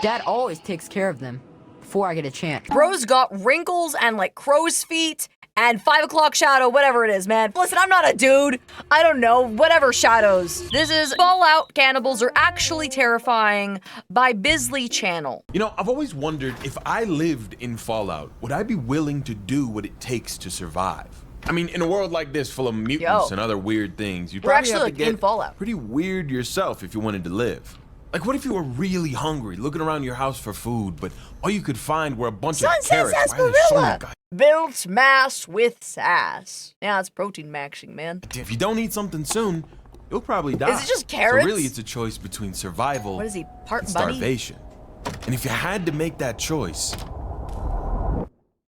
Dad always takes care of them before I get a chance. Bro's got wrinkles and like crow's feet and 5 o'clock shadow, whatever it is, man. Listen, I'm not a dude. I don't know, whatever shadows. This is Fallout Cannibals Are Actually Terrifying by Bizly channel. You know, I've always wondered if I lived in Fallout, would I be willing to do what it takes to survive? I mean, in a world like this full of mutants and other weird things, you'd probably have to get in Fallout. pretty weird yourself if you wanted to live. Like, what if you were really hungry, looking around your house for food, but all you could find were a bunch of carrots? Why are there so many guys? Built mass with sass. Yeah, it's protein maxing, man. If you don't eat something soon, you'll probably die. Is it just carrots? So really, it's a choice between survival What is he, part and bunny? starvation. And if you had to make that choice,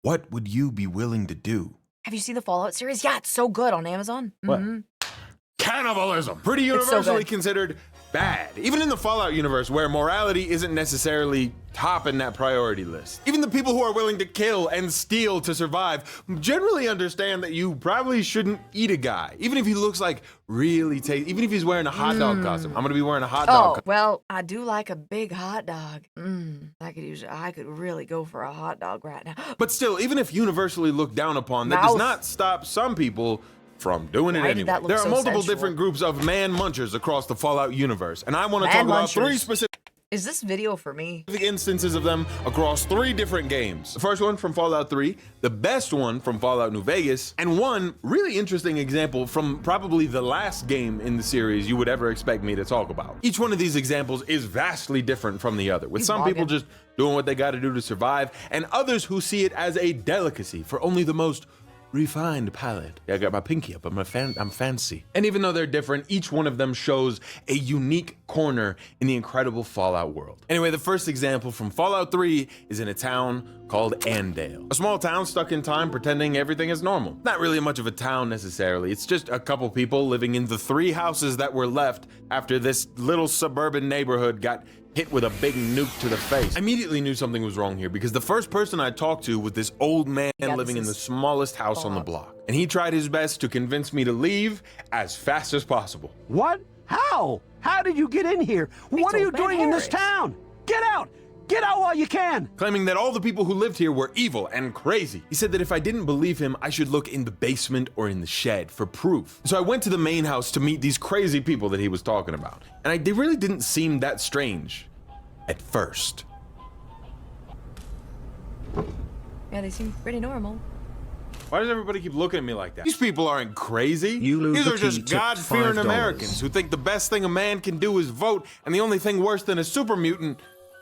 what would you be willing to do? Have you seen the Fallout series? Yeah, it's so good on Amazon. What? Cannibalism. Pretty universally considered bad. Even in the Fallout universe, where morality isn't necessarily topping that priority list. Even the people who are willing to kill and steal to survive generally understand that you probably shouldn't eat a guy. Even if he looks like really tasty, even if he's wearing a hot dog costume. I'm gonna be wearing a hot dog costume. Well, I do like a big hot dog. I could really go for a hot dog right now. But still, even if universally looked down upon, that does not stop some people from doing it anyway. There are multiple different groups of man munchers across the Fallout universe, and I want to talk about 3 specific Is this video for me? instances of them across 3 different games. The first one from Fallout 3, the best one from Fallout New Vegas, and one really interesting example from probably the last game in the series you would ever expect me to talk about. Each one of these examples is vastly different from the other, with some people just doing what they got to do to survive, and others who see it as a delicacy for only the most refined palate. Yeah, I got my pinky up, I'm fancy. And even though they're different, each one of them shows a unique corner in the incredible Fallout world. Anyway, the first example from Fallout 3 is in a town called Andale. A small town stuck in time pretending everything is normal. Not really much of a town necessarily, it's just a couple people living in the 3 houses that were left after this little suburban neighborhood got hit with a big nuke to the face. I immediately knew something was wrong here because the first person I talked to was this old man living in the smallest house on the block. And he tried his best to convince me to leave as fast as possible. What? How? How did you get in here? What are you doing in this town? Get out! Get out while you can! Claiming that all the people who lived here were evil and crazy. He said that if I didn't believe him, I should look in the basement or in the shed for proof. So I went to the main house to meet these crazy people that he was talking about. And they really didn't seem that strange at first. Yeah, they seem pretty normal. Why does everybody keep looking at me like that? These people aren't crazy. These are just God-fearing Americans who think the best thing a man can do is vote, and the only thing worse than a super mutant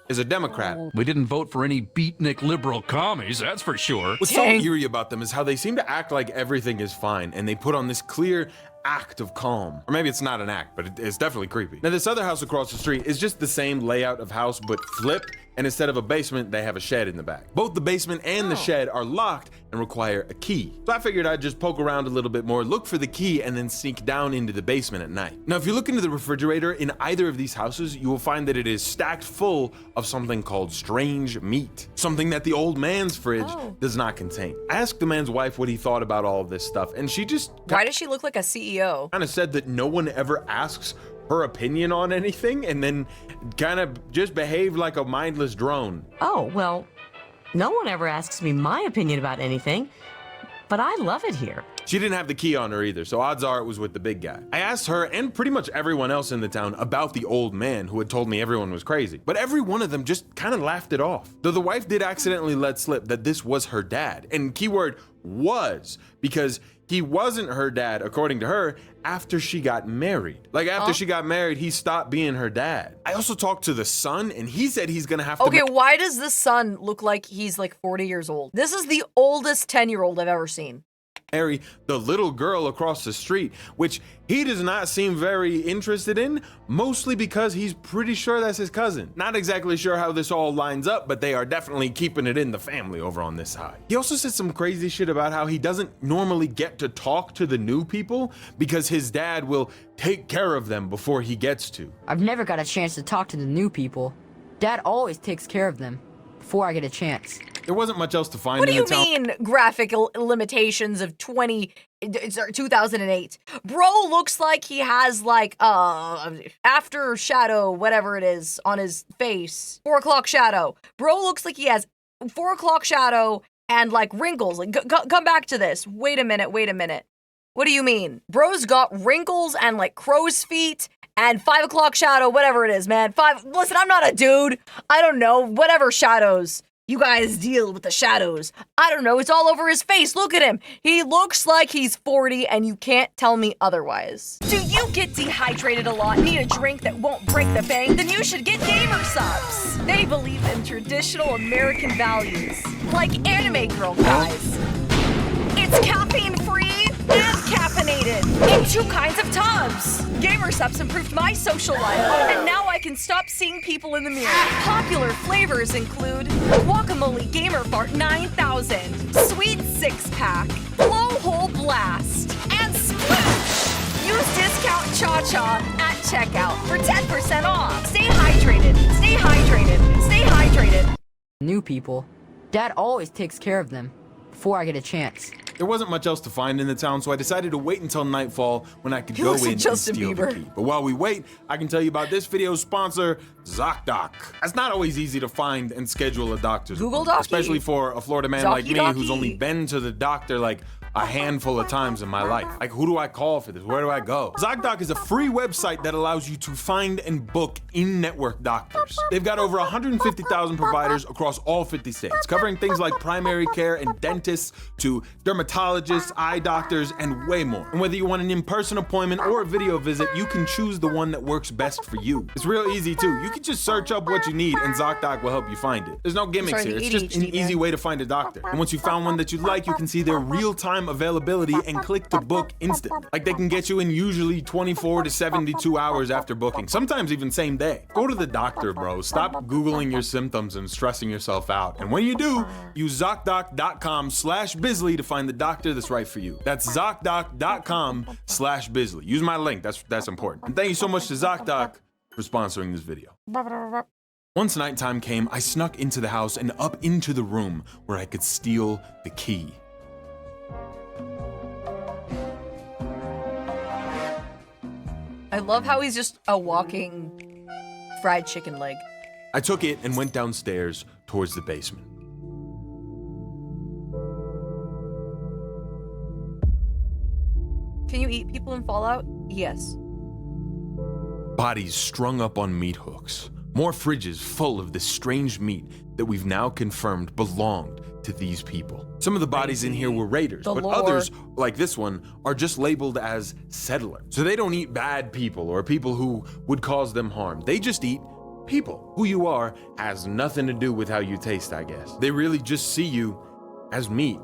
is a Democrat. We didn't vote for any beatnik liberal commies, that's for sure. What's so eerie about them is how they seem to act like everything is fine, and they put on this clear act of calm. Or maybe it's not an act, but it's definitely creepy. Now, this other house across the street is just the same layout of house, but flipped, and instead of a basement, they have a shed in the back. Both the basement and the shed are locked and require a key. So I figured I'd just poke around a little bit more, look for the key, and then sneak down into the basement at night. Now, if you look into the refrigerator in either of these houses, you will find that it is stacked full of something called strange meat. Something that the old man's fridge does not contain. I asked the man's wife what he thought about all of this stuff, and she just... Why does she look like a CEO? Kind of said that no one ever asks her opinion on anything, and then kind of just behaved like a mindless drone. Oh, well, no one ever asks me my opinion about anything, but I love it here. She didn't have the key on her either, so odds are it was with the big guy. I asked her and pretty much everyone else in the town about the old man who had told me everyone was crazy, but every one of them just kind of laughed it off. Though the wife did accidentally let slip that this was her dad, and keyword was, because he wasn't her dad, according to her, after she got married. Like, after she got married, he stopped being her dad. I also talked to the son, and he said he's gonna have to— Okay, why does this son look like he's like 40 years old? This is the oldest 10-year-old I've ever seen. Marry the little girl across the street, which he does not seem very interested in, mostly because he's pretty sure that's his cousin. Not exactly sure how this all lines up, but they are definitely keeping it in the family over on this side. He also said some crazy shit about how he doesn't normally get to talk to the new people because his dad will take care of them before he gets to. I've never got a chance to talk to the new people. Dad always takes care of them before I get a chance. There wasn't much else to find What do in you the town. mean graphic limitations of 2008? Bro looks like he has like after shadow, whatever it is, on his face. 4 o'clock shadow. Bro looks like he has 4 o'clock shadow and like wrinkles. Like come back to this. Wait a minute. What do you mean? Bro's got wrinkles and like crow's feet and 5 o'clock shadow, whatever it is, man. Listen, I'm not a dude. I don't know. Whatever shadows. You guys deal with the shadows. I don't know, it's all over his face. Look at him. He looks like he's 40 and you can't tell me otherwise. Do you get dehydrated a lot, need a drink that won't break the bank? Then you should get Gamersupps. They believe in traditional American values, like anime girl guys. It's caffeine-free and caffeinated in 2 kinds of tubs. Gamersupps improved my social life, and now I can stop seeing people in the mirror. Popular flavors include Guacamole Gamer Fart 9000, Sweet 6-Pack, Blowhole Blast, and Sploosh. Use discount ChaCha at checkout for 10% off. Stay hydrated, stay hydrated, stay hydrated. New people. Dad always takes care of them before I get a chance. There wasn't much else to find in the town, so I decided to wait until nightfall when I could go in and Justin steal the Bieber. key. But while we wait, I can tell you about this video's sponsor, ZocDoc. It's not always easy to find and schedule a doctor's Google appointment, Docky. especially for a Florida man like me Docky. who's only been to the doctor like a handful of times in my life. Like, who do I call for this? Where do I go? ZocDoc is a free website that allows you to find and book in-network doctors. They've got over 150,000 providers across all 50 states, covering things like primary care and dentists to dermatologists, eye doctors, and way more. And whether you want an in-person appointment or a video visit, you can choose the one that works best for you. It's real easy too. You can just search up what you need and ZocDoc will help you find it. There's no gimmicks Sorry, here. the It's just an ADHD, man. easy way to find a doctor. And once you found one that you like, you can see their real-time availability and click to book instantly. Like, they can get you in usually 24 to 72 hours after booking, sometimes even same day. Go to the doctor, bro. Stop Googling your symptoms and stressing yourself out. And when you do, use ZocDoc.com/Bizly to find the doctor that's right for you. That's ZocDoc.com/Bizly. Use my link. That's important. And thank you so much to ZocDoc for sponsoring this video. Once nighttime came, I snuck into the house and up into the room where I could steal the key. I love how he's just a walking fried chicken leg. I took it and went downstairs towards the basement. Can you eat people in Fallout? Yes. Bodies strung up on meat hooks. More fridges full of this strange meat that we've now confirmed belonged to these people. Some of the bodies in here were raiders, The but lore. others, like this one, are just labeled as settlers. So they don't eat bad people or people who would cause them harm. They just eat people. Who you are has nothing to do with how you taste, I guess. They really just see you as meat.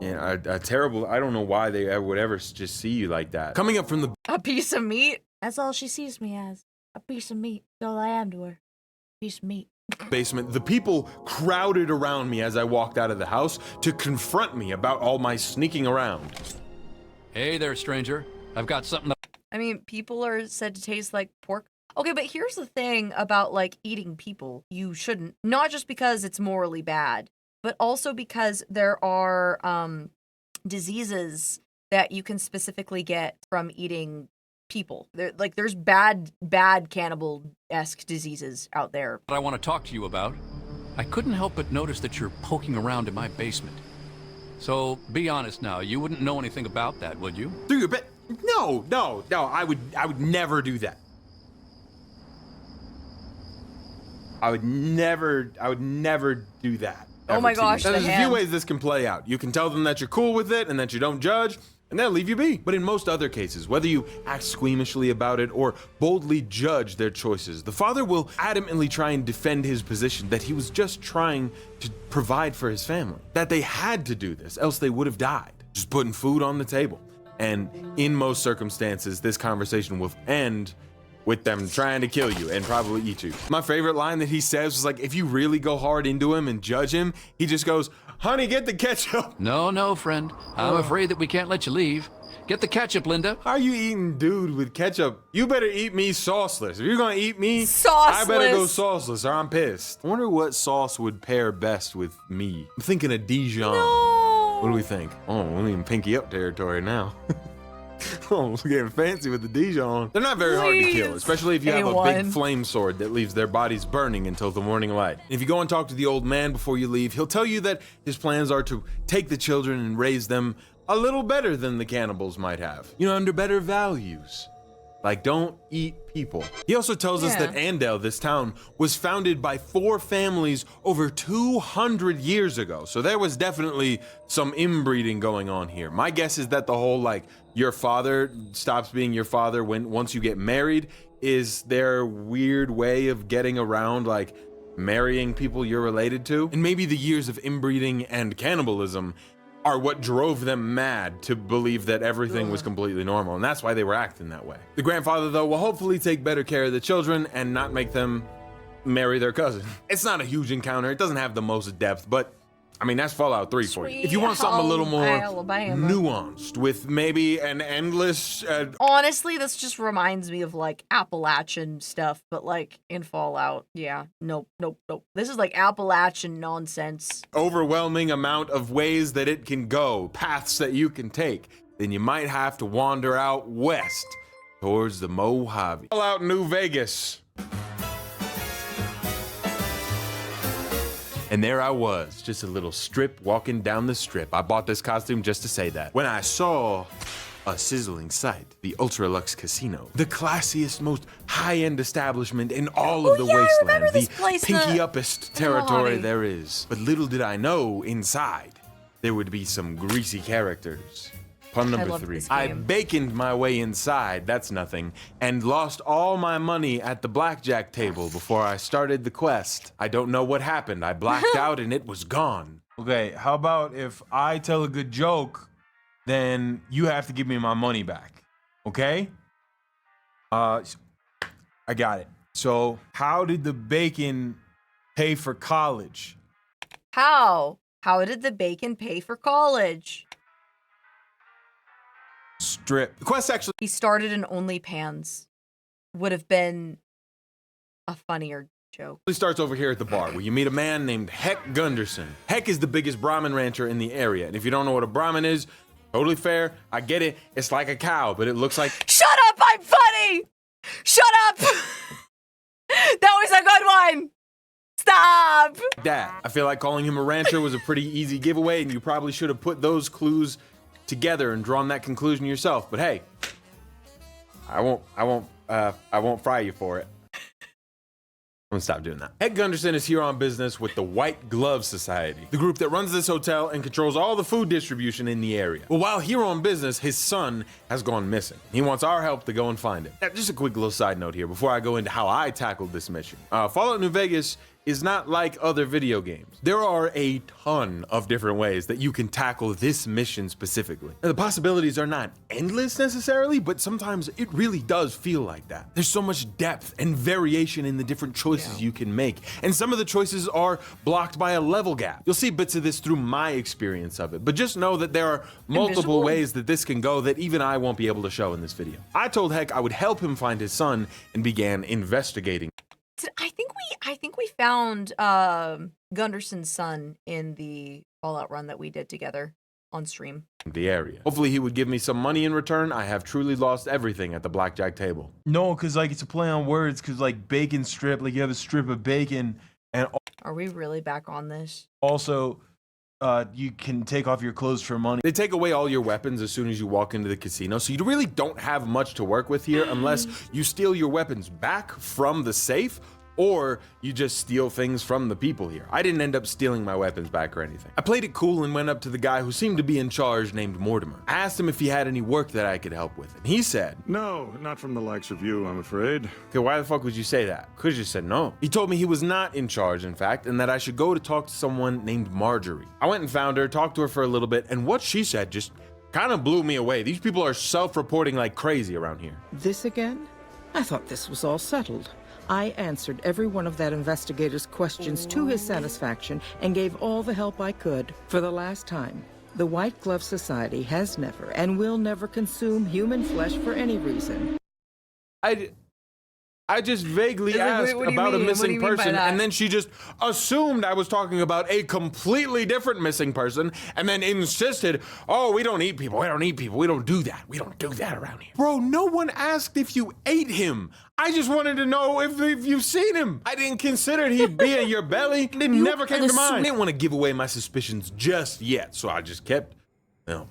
And a terrible, I don't know why they would ever just see you like that. Coming up from the A piece of meat? That's all she sees me as. A piece of meat. That's all I am to her. Piece of meat. basement, the people crowded around me as I walked out of the house to confront me about all my sneaking around. Hey there, stranger. I've got something to... I mean, people are said to taste like pork. Okay, but here's the thing about, like, eating people. You shouldn't. Not just because it's morally bad, but also because there are diseases that you can specifically get from eating people. There's bad cannibal-esque diseases out there. I want to talk to you about. I couldn't help but notice that you're poking around in my basement. So, be honest now, you wouldn't know anything about that, would you? Through your bed? No, I would never do that. I would never do that. Oh my ever to gosh, you. Now, the there's a few hand. ways this can play out. You can tell them that you're cool with it and that you don't judge, and they'll leave you be. But in most other cases, whether you act squeamishly about it or boldly judge their choices, the father will adamantly try and defend his position that he was just trying to provide for his family. That they had to do this, else they would have died. Just putting food on the table. And in most circumstances, this conversation will end with them trying to kill you and probably eat you. My favorite line that he says was like, if you really go hard into him and judge him, he just goes, honey, get the ketchup. No, friend. I'm afraid that we can't let you leave. Get the ketchup, Linda. How are you eating dude with ketchup? You better eat me sauceless. If you're gonna eat me, I better go sauceless or I'm pissed. I wonder what sauce would pair best with me. I'm thinking of Dijon. No. What do we think? Oh, we're in pinky up territory now. Oh, we're getting fancy with the Dijon. They're not very hard to kill, especially if you have a big flame sword that leaves their bodies burning until the morning light. If you go and talk to the old man before you leave, he'll tell you that his plans are to take the children and raise them a little better than the cannibals might have. You know, under better values. Like, don't eat people. He also tells us that Andale, this town, was founded by 4 families over 200 years ago. So there was definitely some inbreeding going on here. My guess is that the whole, like, your father stops being your father once you get married is their weird way of getting around, like, marrying people you're related to. And maybe the years of inbreeding and cannibalism are what drove them mad to believe that everything was completely normal, and that's why they were acting that way. The grandfather, though, will hopefully take better care of the children and not make them marry their cousin. It's not a huge encounter. It doesn't have the most depth, but I mean, that's Fallout 3 for you. If you want something a little more nuanced with maybe an endless... Honestly, this just reminds me of like Appalachian stuff, but like in Fallout, yeah, nope. This is like Appalachian nonsense. Overwhelming amount of ways that it can go, paths that you can take, then you might have to wander out west towards the Mojave. Fallout New Vegas. And there I was, just a little strip walking down the strip. I bought this costume just to say that. When I saw a sizzling sight, the Ultra-Luxe casino, the classiest, most high-end establishment in all of the wasteland, the pinky-uppest territory there is. But little did I know, inside, there would be some greasy characters. Pun number 3. I baconed my way inside, that's nothing, and lost all my money at the blackjack table before I started the quest. I don't know what happened. I blacked out and it was gone. Okay, how about if I tell a good joke, then you have to give me my money back, okay? I got it. So, how did the bacon pay for college? How? How did the bacon pay for college? Strip. The quest actually... He started in OnlyPans. Would have been a funnier joke. It starts over here at the bar, where you meet a man named Heck Gunderson. Heck is the biggest Brahmin rancher in the area, and if you don't know what a Brahmin is, totally fair, I get it, it's like a cow, but it looks like... Shut up, I'm funny! Shut up! That was a good one! Stop! That. I feel like calling him a rancher was a pretty easy giveaway, and you probably should have put those clues together and drawn that conclusion yourself, but hey, I won't fry you for it. I'm gonna stop doing that. Heck Gunderson is here on business with the White Glove Society, the group that runs this hotel and controls all the food distribution in the area. Well, while here on business, his son has gone missing. He wants our help to go and find him. Now, just a quick little side note here before I go into how I tackled this mission. Fallout New Vegas is not like other video games. There are a ton of different ways that you can tackle this mission specifically. Now, the possibilities are not endless necessarily, but sometimes it really does feel like that. There's so much depth and variation in the different choices you can make, and some of the choices are blocked by a level gap. You'll see bits of this through my experience of it, but just know that there are multiple ways that this can go that even I won't be able to show in this video. I told Heck I would help him find his son and began investigating. I think we found Gunderson's son in the Fallout run that we did together on stream. The area. Hopefully he would give me some money in return. I have truly lost everything at the blackjack table. No, because like it's a play on words, because like bacon strip, like you have a strip of bacon, and are we really back on this? Also, you can take off your clothes for money. They take away all your weapons as soon as you walk into the casino, so you really don't have much to work with here unless you steal your weapons back from the safe, or you just steal things from the people here. I didn't end up stealing my weapons back or anything. I played it cool and went up to the guy who seemed to be in charge named Mortimer. I asked him if he had any work that I could help with, and he said, "No, not from the likes of you, I'm afraid." Okay, why the fuck would you say that? Could've just said no. He told me he was not in charge, in fact, and that I should go to talk to someone named Marjorie. I went and found her, talked to her for a little bit, and what she said just kind of blew me away. These people are self-reporting like crazy around here. This again? I thought this was all settled. I answered every one of that investigator's questions to his satisfaction and gave all the help I could for the last time. The White Glove Society has never and will never consume human flesh for any reason. I just vaguely asked about a missing person, and then she just assumed I was talking about a completely different missing person, and then insisted, oh, we don't eat people, we don't eat people, we don't do that, we don't do that around here. Bro, no one asked if you ate him. I just wanted to know if you've seen him. I didn't consider he'd be in your belly. It never came to mind. I didn't want to give away my suspicions just yet, so I just kept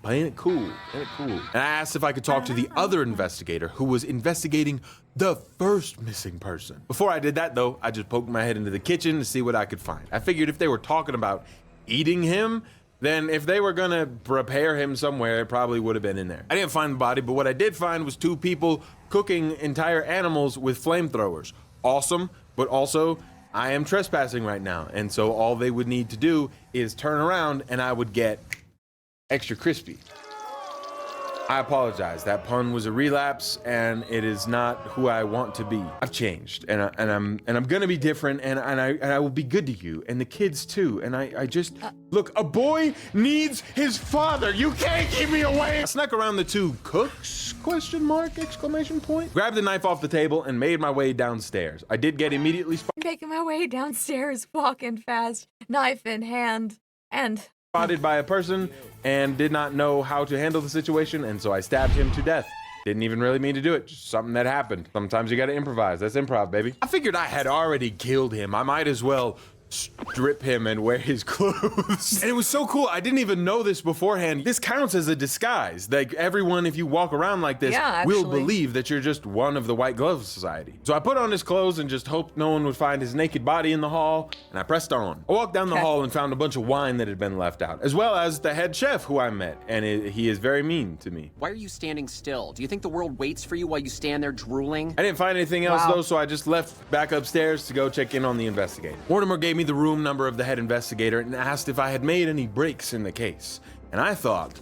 playing it cool, And I asked if I could talk to the other investigator who was investigating the first missing person. Before I did that, though, I just poked my head into the kitchen to see what I could find. I figured if they were talking about eating him, then if they were gonna prepare him somewhere, it probably would have been in there. I didn't find the body, but what I did find was 2 people cooking entire animals with flamethrowers. Awesome, but also, I am trespassing right now, and so all they would need to do is turn around and I would get extra crispy. I apologize. That pun was a relapse, and it is not who I want to be. I've changed, and I'm gonna be different, and I will be good to you and the kids too. And I just look. A boy needs his father. You can't keep me away. I snuck around the 2 cooks? Question mark! Exclamation point. Grabbed the knife off the table and made my way downstairs. I did get immediately making my way downstairs, walking fast, knife in hand, and spotted by a person and did not know how to handle the situation, and so I stabbed him to death. Didn't even really mean to do it, just something that happened. Sometimes you gotta improvise, that's improv, baby. I figured I had already killed him. I might as well strip him and wear his clothes. And it was so cool, I didn't even know this beforehand. This counts as a disguise. Like, everyone, if you walk around like this, will believe that you're just one of the White Glove Society. So I put on his clothes and just hoped no one would find his naked body in the hall, and I pressed on. I walked down the hall and found a bunch of wine that had been left out, as well as the head chef who I met, and he is very mean to me. Why are you standing still? Do you think the world waits for you while you stand there drooling? I didn't find anything else though, so I just left back upstairs to go check in on the investigator. Mortimer gave me the room number of the head investigator and asked if I had made any breaks in the case. And I thought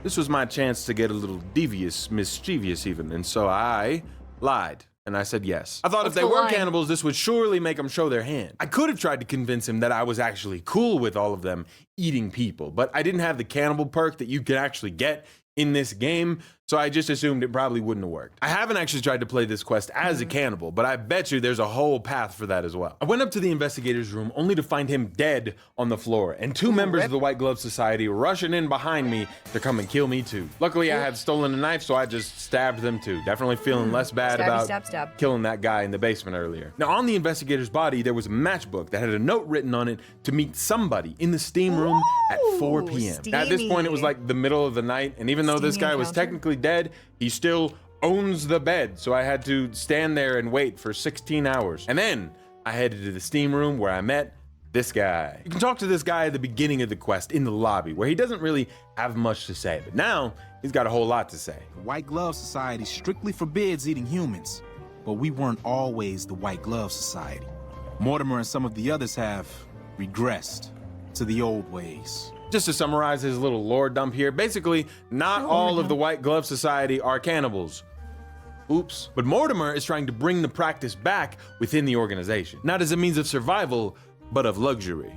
this was my chance to get a little devious, mischievous even, and so I lied. And I said yes. I thought if they were cannibals, this would surely make them show their hand. I could have tried to convince him that I was actually cool with all of them eating people, but I didn't have the cannibal perk that you can actually get in this game, so I just assumed it probably wouldn't have worked. I haven't actually tried to play this quest as a cannibal, but I bet you there's a whole path for that as well. I went up to the investigator's room only to find him dead on the floor, and 2 members of the White Glove Society rushing in behind me to come and kill me too. Luckily, I had stolen a knife, so I just stabbed them too. Definitely feeling less bad about killing that guy in the basement earlier. Now, on the investigator's body, there was a matchbook that had a note written on it to meet somebody in the steam room at 4 p.m. At this point, it was like the middle of the night, and even though this guy was technically dead, he still owns the bed, so I had to stand there and wait for 16 hours. And then I headed to the steam room where I met this guy. You can talk to this guy at the beginning of the quest in the lobby, where he doesn't really have much to say, but now he's got a whole lot to say. The White Glove Society strictly forbids eating humans, but we weren't always the White Glove Society. Mortimer and some of the others have regressed to the old ways. Just to summarize his little lore dump here, basically, not all of the White Glove Society are cannibals. Oops. But Mortimer is trying to bring the practice back within the organization, not as a means of survival, but of luxury.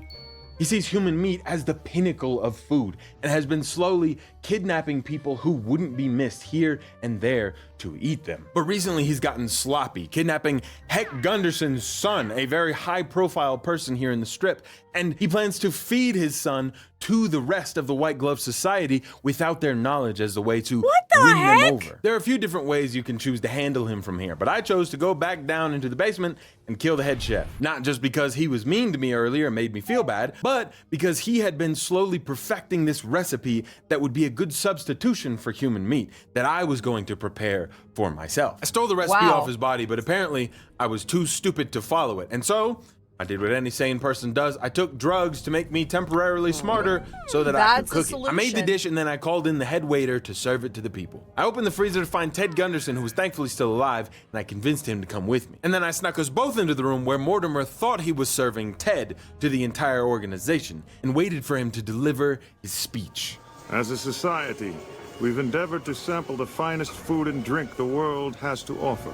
He sees human meat as the pinnacle of food and has been slowly kidnapping people who wouldn't be missed here and there to eat them. But recently he's gotten sloppy, kidnapping Heck Gunderson's son, a very high-profile person here in the strip, and he plans to feed his son to the rest of the White Glove Society without their knowledge as the way to win them over. There are a few different ways you can choose to handle him from here, but I chose to go back down into the basement and kill the head chef. Not just because he was mean to me earlier and made me feel bad, but because he had been slowly perfecting this recipe that would be a good substitution for human meat that I was going to prepare for myself. I stole the recipe off his body, but apparently I was too stupid to follow it, and so I did what any sane person does. I took drugs to make me temporarily smarter so that I could cook it. I made the dish and then I called in the head waiter to serve it to the people. I opened the freezer to find Ted Gunderson, who was thankfully still alive, and I convinced him to come with me. And then I snuck us both into the room where Mortimer thought he was serving Ted to the entire organization and waited for him to deliver his speech. As a society, we've endeavored to sample the finest food and drink the world has to offer,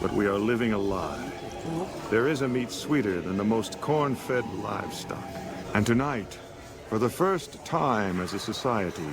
but we are living a lie. There is a meat sweeter than the most corn-fed livestock. And tonight, For the first time as a society,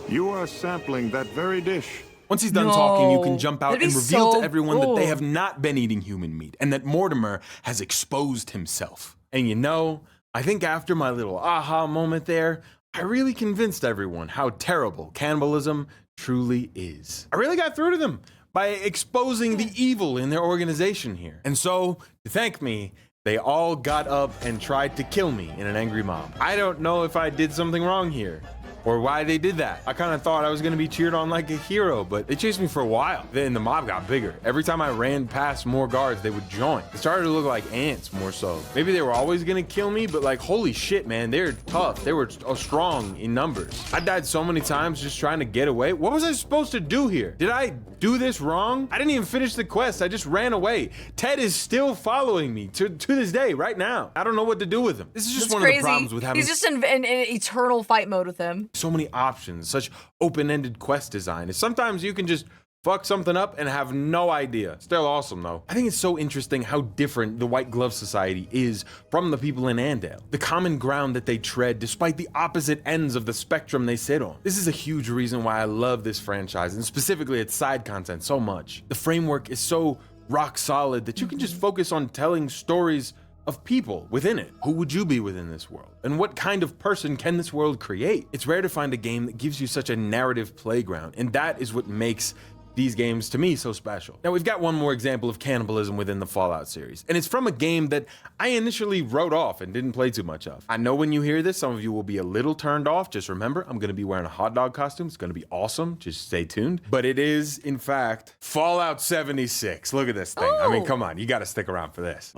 you are sampling that very dish. Once he's done talking, you can jump out That'd and be reveal so to everyone that they cool. have not been eating human meat and that Mortimer has exposed himself. And you know, I think after my little aha moment there, I really convinced everyone how terrible cannibalism truly is. I really got through to them by exposing the evil in their organization here. And so, to thank me, they all got up and tried to kill me in an angry mob. I don't know if I did something wrong here or why they did that. I kind of thought I was gonna be cheered on like a hero, but they chased me for a while. Then the mob got bigger. Every time I ran past more guards, they would join. It started to look like ants more so. Maybe they were always gonna kill me, but like, holy shit, man, they're tough. They were strong in numbers. I died so many times just trying to get away. What was I supposed to do here? Did I do this wrong? I didn't even finish the quest. I just ran away. Ted is still following me to this day, right now. I don't know what to do with him. This is just one of the problems with having— He's just in eternal fight mode with him. so many options, such open-ended quest design. And sometimes you can just fuck something up and have no idea. Still awesome though. I think it's so interesting how different the White Glove Society is from the people in Andale. The common ground that they tread despite the opposite ends of the spectrum they sit on. This is a huge reason why I love this franchise and specifically its side content so much. The framework is so rock solid that you can just focus on telling stories of people within it. Who would you be within this world? And what kind of person can this world create? It's rare to find a game that gives you such a narrative playground, and that is what makes these games to me so special. Now we've got one more example of cannibalism within the Fallout series, and it's from a game that I initially wrote off and didn't play too much of. I know when you hear this, some of you will be a little turned off. Just remember, I'm gonna be wearing a hot dog costume. It's gonna be awesome. Just stay tuned. But it is, in fact, Fallout 76. Look at this thing. I mean, come on, you gotta stick around for this.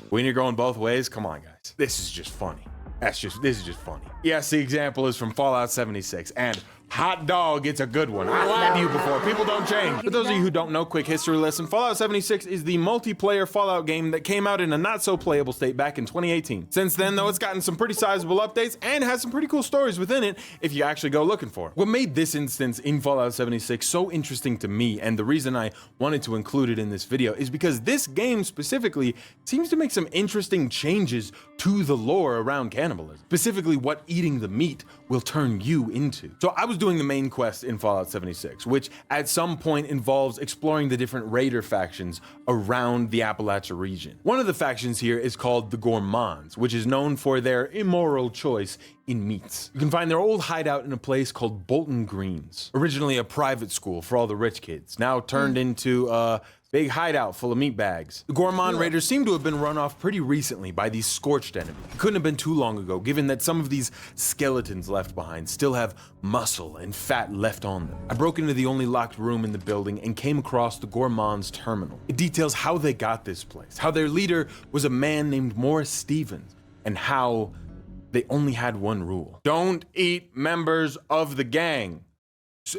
When you're going both ways, come on, guys. This is just funny. This is just funny. Yes, the example is from Fallout 76, and hot dog, it's a good one. I lied to you before. People don't change. For those of you who don't know, quick history lesson, Fallout 76 is the multiplayer Fallout game that came out in a not-so-playable state back in 2018. Since then, though, it's gotten some pretty sizable updates and has some pretty cool stories within it if you actually go looking for it. What made this instance in Fallout 76 so interesting to me, and the reason I wanted to include it in this video, is because this game specifically seems to make some interesting changes to the lore around cannibalism. Specifically, what eating the meat will turn you into. So I was doing the main quest in Fallout 76, which at some point involves exploring the different raider factions around the Appalachia region. One of the factions here is called the Gourmands, which is known for their immoral choice in meats. You can find their old hideout in a place called Bolton Greens, originally a private school for all the rich kids, now turned into a big hideout full of meat bags. The Gourmand raiders seem to have been run off pretty recently by these scorched enemies. It couldn't have been too long ago, given that some of these skeletons left behind still have muscle and fat left on them. I broke into the only locked room in the building and came across the Gourmand's terminal. It details how they got this place, how their leader was a man named Morris Stevens, and how they only had one rule: don't eat members of the gang.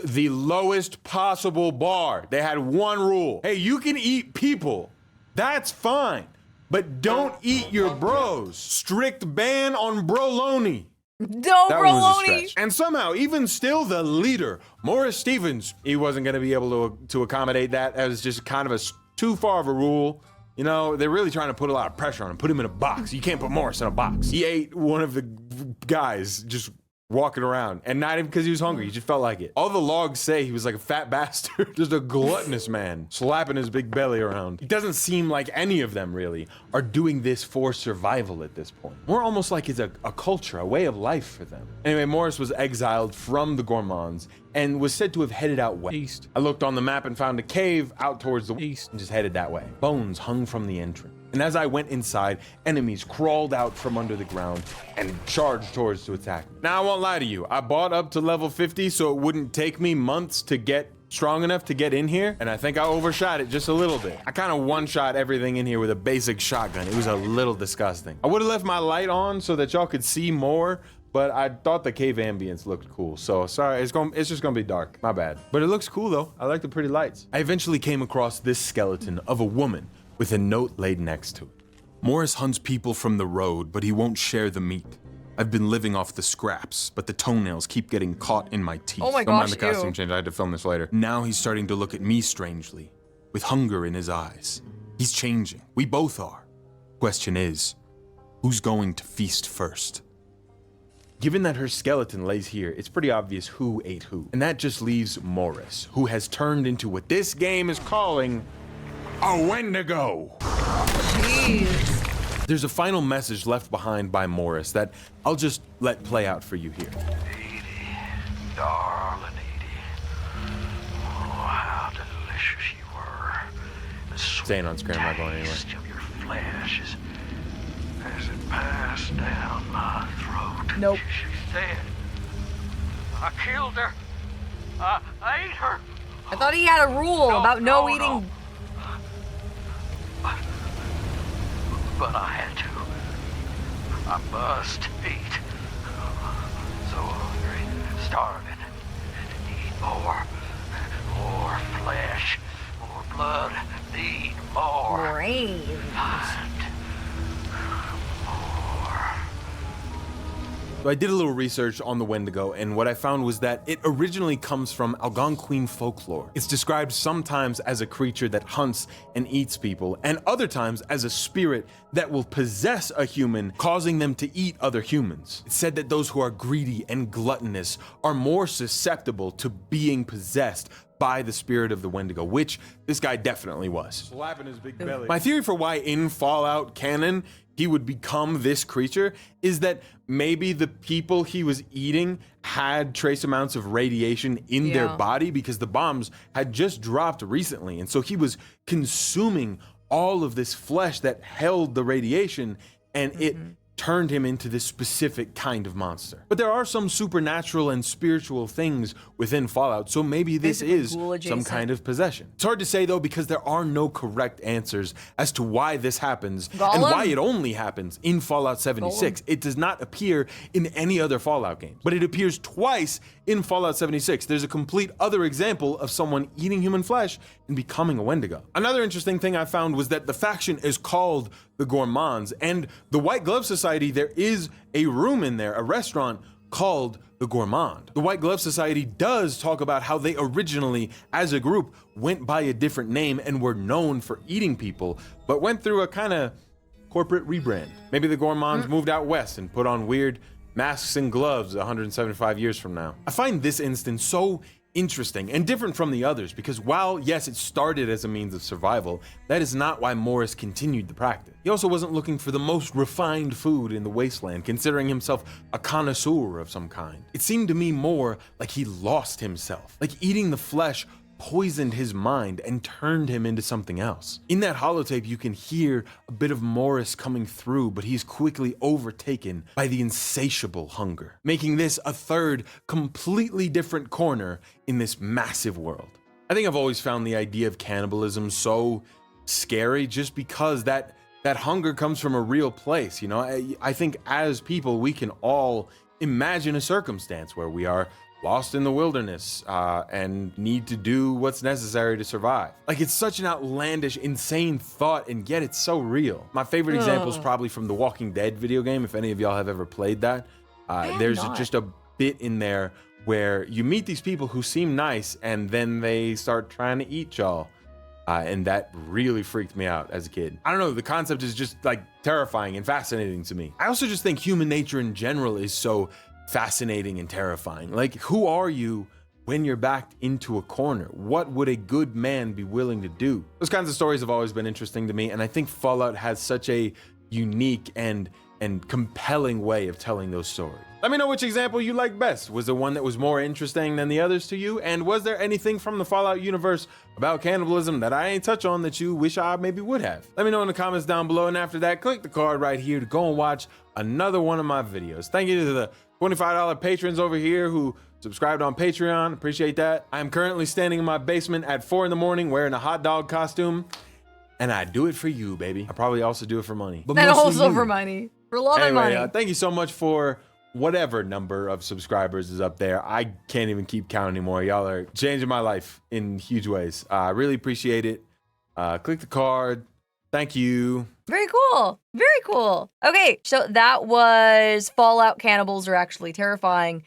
The lowest possible bar. They had one rule. Hey, you can eat people. That's fine. But don't eat your bros. Strict ban on broloni. No That one was a broloni. stretch. And somehow, even still, the leader, Morris Stevens, he wasn't going to be able to accommodate that. That was just kind of too far of a rule. You know, they're really trying to put a lot of pressure on him, put him in a box. You can't put Morris in a box. He ate one of the guys just walking around, and not even because he was hungry, he just felt like it. All the logs say he was like a fat bastard, just a gluttonous man, slapping his big belly around. It doesn't seem like any of them really are doing this for survival at this point. More almost like it's a culture, a way of life for them. Anyway, Morris was exiled from the Gourmands and was said to have headed out west. I looked on the map and found a cave out towards the east and just headed that way. Bones hung from the entrance. And as I went inside, enemies crawled out from under the ground and charged towards to attack me. Now, I won't lie to you. I bought up to level 50 so it wouldn't take me months to get strong enough to get in here, and I think I overshot it just a little bit. I kind of one-shot everything in here with a basic shotgun. It was a little disgusting. I would have left my light on so that y'all could see more, but I thought the cave ambience looked cool. So sorry, it's just gonna be dark. My bad. But it looks cool though. I like the pretty lights. I eventually came across this skeleton of a woman with a note laid next to it. Morris hunts people from the road, but he won't share the meat. I've been living off the scraps, but the toenails keep getting caught in my teeth. Oh my Don't mind gosh, the costume ew. change, I had to film this later. Now he's starting to look at me strangely, with hunger in his eyes. He's changing. We both are. Question is, who's going to feast first? Given that her skeleton lays here, it's pretty obvious who ate who. And that just leaves Morris, who has turned into what this game is calling a Wendigo. Jeez. There's a final message left behind by Morris that I'll just let play out for you here. Edie, darling Edie. Oh, how delicious you were. The Staying on screen, I'm not going anywhere. taste of your flesh as it passed down my throat. Nope. She said, I killed her. I ate her. I thought he had a rule about no eating. But I had to. I must eat. So hungry, starving. Need more. More flesh. More blood. Need more. Brains. Find more. So I did a little research on the Wendigo, and what I found was that it originally comes from Algonquin folklore. It's described sometimes as a creature that hunts and eats people, and other times as a spirit that will possess a human, causing them to eat other humans. It's said that those who are greedy and gluttonous are more susceptible to being possessed by the spirit of the Wendigo, which this guy definitely was. Slapping his big belly. My theory for why in Fallout canon he would become this creature is that maybe the people he was eating had trace amounts of radiation in their body because the bombs had just dropped recently. And so he was consuming all of this flesh that held the radiation, and it turned him into this specific kind of monster. But there are some supernatural and spiritual things within Fallout, so maybe this is some kind of possession. It's hard to say though, because there are no correct answers as to why this happens and why it only happens in Fallout 76. It does not appear in any other Fallout game, but it appears twice in Fallout 76. There's a complete other example of someone eating human flesh and becoming a Wendigo. Another interesting thing I found was that the faction is called the Gourmands, and the White Glove Society, there is a room in there, a restaurant called the Gourmand. The White Glove Society does talk about how they originally, as a group, went by a different name and were known for eating people, but went through a kind of corporate rebrand. Maybe the Gourmands moved out west and put on weird masks and gloves 175 years from now. I find this instance so interesting and different from the others because while, yes, it started as a means of survival, that is not why Morris continued the practice. He also wasn't looking for the most refined food in the wasteland, considering himself a connoisseur of some kind. It seemed to me more like he lost himself, like eating the flesh poisoned his mind and turned him into something else. In that holotape, you can hear a bit of Morris coming through, but he's quickly overtaken by the insatiable hunger, making this a third, completely different corner in this massive world. I think I've always found the idea of cannibalism so scary just because that hunger comes from a real place. You know, I think as people, we can all imagine a circumstance where we are lost in the wilderness and need to do what's necessary to survive. Like, it's such an outlandish, insane thought, and yet it's so real. My favorite example is probably from the Walking Dead video game, if any of y'all have ever played that. There's just a bit in there where you meet these people who seem nice, and then they start trying to eat y'all. And that really freaked me out as a kid. I don't know, the concept is just like terrifying and fascinating to me. I also just think human nature in general is so fascinating and terrifying. Like, who are you when you're backed into a corner? What would a good man be willing to do? Those kinds of stories have always been interesting to me, and I think Fallout has such a unique and compelling way of telling those stories. Let me know which example you like best. Was there one that was more interesting than the others to you? And was there anything from the Fallout universe about cannibalism that I ain't touch on that you wish I maybe would have? Let me know in the comments down below, and after that, click the card right here to go and watch another one of my videos. Thank you to the $25 patrons over here who subscribed on Patreon. Appreciate that. I'm currently standing in my basement at 4 in the morning wearing a hot dog costume, and I do it for you, baby. I probably also do it for money. But and mostly also you. for money. For love and Anyway, money. thank you so much for whatever number of subscribers is up there. I can't even keep count anymore. Y'all are changing my life in huge ways. I really appreciate it. Click the card. Thank you. Very cool. Very cool. Okay, so that was Fallout Cannibals Are Actually Terrifying.